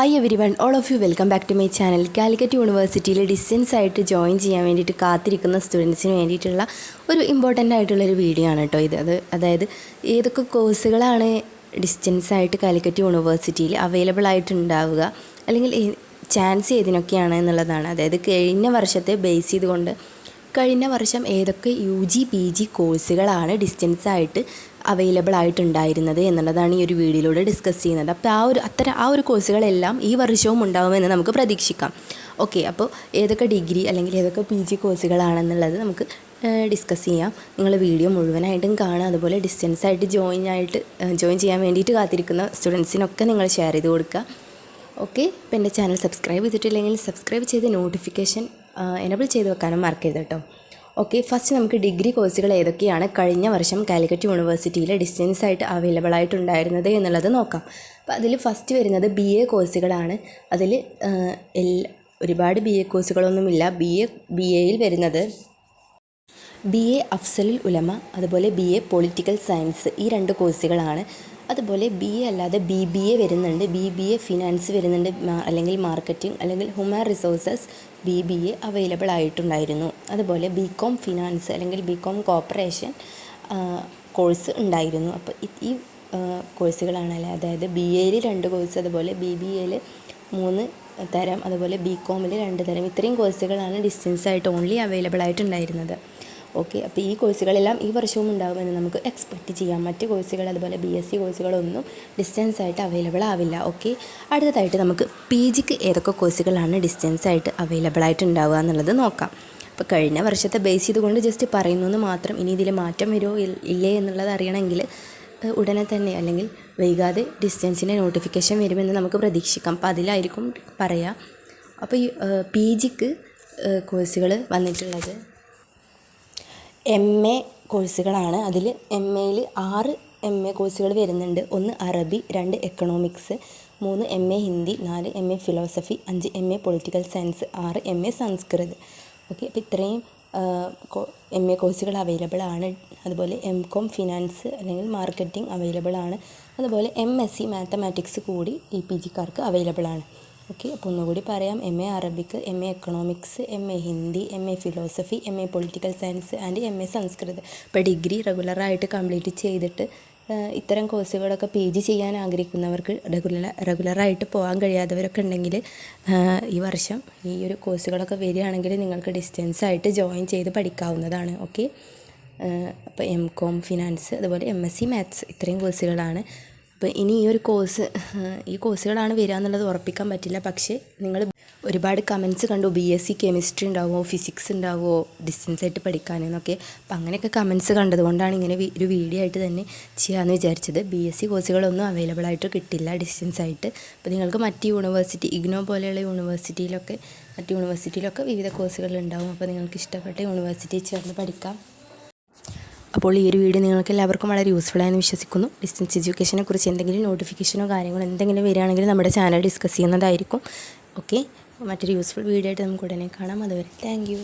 Hi every one, all of you welcome back to my channel. Calicut യൂണിവേഴ്സിറ്റിയിൽ distance ആയിട്ട് join ചെയ്യാൻ വേണ്ടിയിട്ട് കാത്തിരിക്കുന്ന സ്റ്റുഡൻസിന് വേണ്ടിയിട്ടുള്ള ഒരു ഇമ്പോർട്ടൻ്റ് ആയിട്ടുള്ളൊരു വീഡിയോ ആണ് കേട്ടോ ഇത്. അതായത് ഏതൊക്കെ കോഴ്സുകളാണ് ഡിസ്റ്റൻസ് ആയിട്ട് കാലിക്കറ്റ് യൂണിവേഴ്സിറ്റിയിൽ അവൈലബിൾ ആയിട്ടുണ്ടാവുക, അല്ലെങ്കിൽ ചാൻസ് ഏതിനൊക്കെയാണ് എന്നുള്ളതാണ്. അതായത് കഴിഞ്ഞ വർഷത്തെ ബേസ് ചെയ്തുകൊണ്ട് കഴിഞ്ഞ വർഷം ഏതൊക്കെ UG PG കോഴ്സുകളാണ് ഡിസ്റ്റൻസ് ആയിട്ട് അവൈലബിൾ ആയിട്ടുണ്ടായിരുന്നത് എന്നുള്ളതാണ് ഈ ഒരു വീഡിയോയിലൂടെ ഡിസ്കസ് ചെയ്യുന്നത്. അപ്പോൾ ആ ഒരു കോഴ്സുകളെല്ലാം ഈ വർഷവും ഉണ്ടാകുമെന്ന് നമുക്ക് പ്രതീക്ഷിക്കാം. ഓക്കെ, അപ്പോൾ ഏതൊക്കെ ഡിഗ്രി അല്ലെങ്കിൽ ഏതൊക്കെ PG കോഴ്സുകളാണെന്നുള്ളത് നമുക്ക് ഡിസ്കസ് ചെയ്യാം. നിങ്ങൾ വീഡിയോ മുഴുവനായിട്ടും കാണുക. അതുപോലെ ഡിസ്റ്റൻസ് ആയിട്ട് ജോയിൻ ചെയ്യാൻ വേണ്ടിയിട്ട് കാത്തിരിക്കുന്ന സ്റ്റുഡൻസിനൊക്കെ നിങ്ങൾ ഷെയർ ചെയ്ത് കൊടുക്കുക. ഓക്കെ, ഇപ്പോൾ എൻ്റെ ചാനൽ സബ്സ്ക്രൈബ് ചെയ്തിട്ടില്ലെങ്കിൽ സബ്സ്ക്രൈബ് ചെയ്ത് നോട്ടിഫിക്കേഷൻ എനേബിൾ ചെയ്ത് വെക്കാനും മറക്കരുത് കേട്ടോ. ഓക്കെ, ഫസ്റ്റ് നമുക്ക് ഡിഗ്രി കോഴ്സുകൾ ഏതൊക്കെയാണ് കഴിഞ്ഞ വർഷം കാലിക്കറ്റ് യൂണിവേഴ്സിറ്റിയിൽ ഡിസ്റ്റൻസ് ആയിട്ട് അവൈലബിൾ ആയിട്ടുണ്ടായിരുന്നത് എന്നുള്ളത് നോക്കാം. അപ്പോൾ അതിൽ ഫസ്റ്റ് വരുന്നത് BA കോഴ്സുകളാണ്. അതിൽ ഒരുപാട് BA കോഴ്സുകളൊന്നുമില്ല. BAയിൽ വരുന്നത് BA അഫ്സലുൽ ഉലമ, അതുപോലെ BA പൊളിറ്റിക്കൽ സയൻസ്, ഈ 2 കോഴ്സുകളാണ്. അതുപോലെ BA അല്ലാതെ BBA വരുന്നുണ്ട്. BBA ഫിനാൻസ് വരുന്നുണ്ട്, അല്ലെങ്കിൽ മാർക്കറ്റിംഗ് അല്ലെങ്കിൽ ഹ്യൂമൻ റിസോഴ്സസ് BBA അവൈലബിൾ ആയിട്ടുണ്ടായിരുന്നു. അതുപോലെ BCom ഫിനാൻസ് അല്ലെങ്കിൽ BCom കോർപ്പറേഷൻ കോഴ്സ് ഉണ്ടായിരുന്നു. അപ്പോൾ ഈ കോഴ്സുകളാണല്ലേ, അതായത് BAയിൽ 2 കോഴ്സ്, അതുപോലെ BBAയിൽ 3 തരം, അതുപോലെ BComൽ 2 തരം, ഇത്രയും കോഴ്സുകളാണ് ഡിസ്റ്റൻസ് ആയിട്ട് ഓൺലി അവൈലബിൾ ആയിട്ടുണ്ടായിരുന്നത്. ഓക്കെ, അപ്പോൾ ഈ കോഴ്സുകളെല്ലാം ഈ വർഷവും ഉണ്ടാകുമെന്ന് നമുക്ക് എക്സ്പെക്റ്റ് ചെയ്യാം. മറ്റ് കോഴ്സുകൾ അതുപോലെ BSc കോഴ്സുകളൊന്നും ഡിസ്റ്റൻസ് ആയിട്ട് അവൈലബിൾ ആവില്ല. ഓക്കെ, അടുത്തതായിട്ട് നമുക്ക് PGക്ക് ഏതൊക്കെ കോഴ്സുകളാണ് ഡിസ്റ്റൻസ് ആയിട്ട് അവൈലബിൾ ആയിട്ട് ഉണ്ടാവുക എന്നുള്ളത് നോക്കാം. അപ്പോൾ കഴിഞ്ഞ വർഷത്തെ ബേസ് ചെയ്തുകൊണ്ട് ജസ്റ്റ് പറയുന്നു എന്ന് മാത്രം. ഇനി ഇതിൽ മാറ്റം വരുമോ ഇല്ലേ എന്നുള്ളത് അറിയണമെങ്കിൽ ഉടനെ തന്നെ അല്ലെങ്കിൽ വൈകാതെ ഡിസ്റ്റൻസിൻ്റെ നോട്ടിഫിക്കേഷൻ വരുമെന്ന് നമുക്ക് പ്രതീക്ഷിക്കാം. അപ്പോൾ അതിലായിരിക്കും പറയാം. അപ്പോൾ ഈ PGക്ക് കോഴ്സുകൾ വന്നിട്ടുള്ളത് MA കോഴ്സുകളാണ്. അതിൽ MAയിൽ 6 MA കോഴ്സുകൾ വരുന്നുണ്ട്. 1 അറബി, 2 economics, 3 MA Hindi, 4 MA philosophy, 5 MA political science, 6 MA Sanskrit. Okay, അപ്പോൾ ഇത്രയും MA കോഴ്സുകൾ അവൈലബിൾ ആണ്. അതുപോലെ MCom ഫിനാൻസ് അല്ലെങ്കിൽ മാർക്കറ്റിംഗ് അവൈലബിൾ ആണ്. അതുപോലെ MSc മാത്തമാറ്റിക്സ് കൂടി ഈ PGക്കാർക്ക് അവൈലബിൾ ആണ്. ഓക്കെ, അപ്പോൾ ഒന്നുകൂടി പറയാം. MA Arabic, MA economics, MA Hindi, MA philosophy, MA political science and MA Sanskrit. ഇപ്പോൾ ഡിഗ്രി റെഗുലറായിട്ട് കംപ്ലീറ്റ് ചെയ്തിട്ട് ഇത്തരം കോഴ്സുകളൊക്കെ PG ചെയ്യാൻ ആഗ്രഹിക്കുന്നവർക്ക്, റെഗുലറായിട്ട് പോകാൻ കഴിയാത്തവരൊക്കെ ഉണ്ടെങ്കിൽ ഈ വർഷം ഈ ഒരു കോഴ്സുകളൊക്കെ വരികയാണെങ്കിൽ നിങ്ങൾക്ക് ഡിസ്റ്റൻസ് ആയിട്ട് ജോയിൻ ചെയ്ത് പഠിക്കാവുന്നതാണ്. ഓക്കെ, അപ്പോൾ MCom ഫിനാൻസ്, അതുപോലെ MSc മാത്സ്, ഇത്രയും കോഴ്സുകളാണ്. അപ്പോൾ ഇനി ഈ കോഴ്സുകളാണ് വരിക എന്നുള്ളത് ഉറപ്പിക്കാൻ പറ്റില്ല. പക്ഷേ നിങ്ങൾ ഒരുപാട് കമൻറ്റ്സ് കണ്ടു, BSc കെമിസ്ട്രി ഉണ്ടാവുമോ, ഫിസിക്സ് ഉണ്ടാവുമോ ഡിസ്റ്റൻസ് ആയിട്ട് പഠിക്കാനെന്നൊക്കെ. അപ്പോൾ അങ്ങനെയൊക്കെ കമൻറ്റ്സ് കണ്ടതുകൊണ്ടാണ് ഇങ്ങനെ ഒരു വീഡിയോ ആയിട്ട് തന്നെ ചെയ്യാമെന്ന് വിചാരിച്ചത്. BSc കോഴ്സുകളൊന്നും അവൈലബിൾ ആയിട്ട് കിട്ടില്ല ഡിസ്റ്റൻസ് ആയിട്ട്. അപ്പോൾ നിങ്ങൾക്ക് മറ്റ് യൂണിവേഴ്സിറ്റി, IGNO പോലെയുള്ള മറ്റ് യൂണിവേഴ്സിറ്റിയിലൊക്കെ വിവിധ കോഴ്സുകൾ ഉണ്ടാവും. അപ്പോൾ നിങ്ങൾക്ക് ഇഷ്ടപ്പെട്ട യൂണിവേഴ്സിറ്റിയിൽ ചേർന്ന് പഠിക്കാം. അപ്പോൾ ഈ ഒരു വീഡിയോ നിങ്ങൾക്ക് എല്ലാവർക്കും വളരെ യൂസ്ഫുൾ ആയെന്ന് വിശ്വസിക്കുന്നു. ഡിസ്റ്റൻസ് എഡ്യൂക്കേഷനെ കുറിച്ച് എന്തെങ്കിലും നോട്ടിഫിക്കേഷനോ കാര്യങ്ങളോ എന്തെങ്കിലും വരികയാണെങ്കിൽ നമ്മുടെ ചാനൽ ഡിസ്കസ് ചെയ്യുന്നതായിരിക്കും. ഓക്കെ, മറ്റൊരു യൂസ്ഫുൾ വീഡിയോ ആയിട്ട് നമുക്ക് ഉടനെ കാണാം. അതുവരെ താങ്ക് യു.